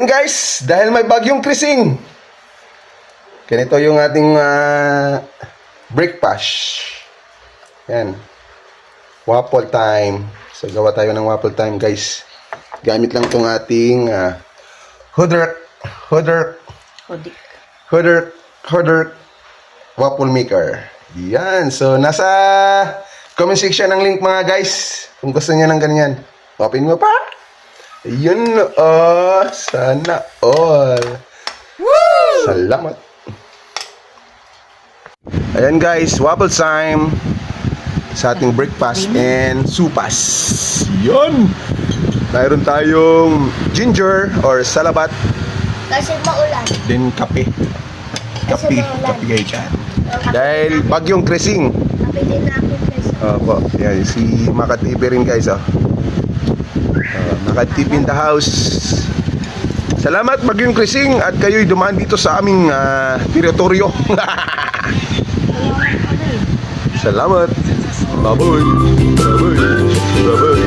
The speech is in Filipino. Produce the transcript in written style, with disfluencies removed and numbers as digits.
And guys, dahil may bagyong krising, ganito yung ating breakfast. Yan. Waffle time. So, gawa tayo ng waffle time, guys. Gamit lang tong ating Hodrk waffle maker. Yan. So, nasa comment section ng link mga guys. Kung gusto niya ng ganyan. Open mo pa. Yun. Sana all. Woo! Salamat. Ayan guys, waffle time sa ating breakfast and supas. Yun. Mayroon tayong ginger or salabat. Kasi maulan. Then kape. Kasi Kape maulan. guys dyan. Dahil bagyong krising. Kape din na ako guys. Opo, yan, si Makatipi rin guys. Makatipi in the house. Salamat bagyong krising at kayo'y dumaan dito sa aming teritoryo. Salamat. Baboy. Baboy. Baboy.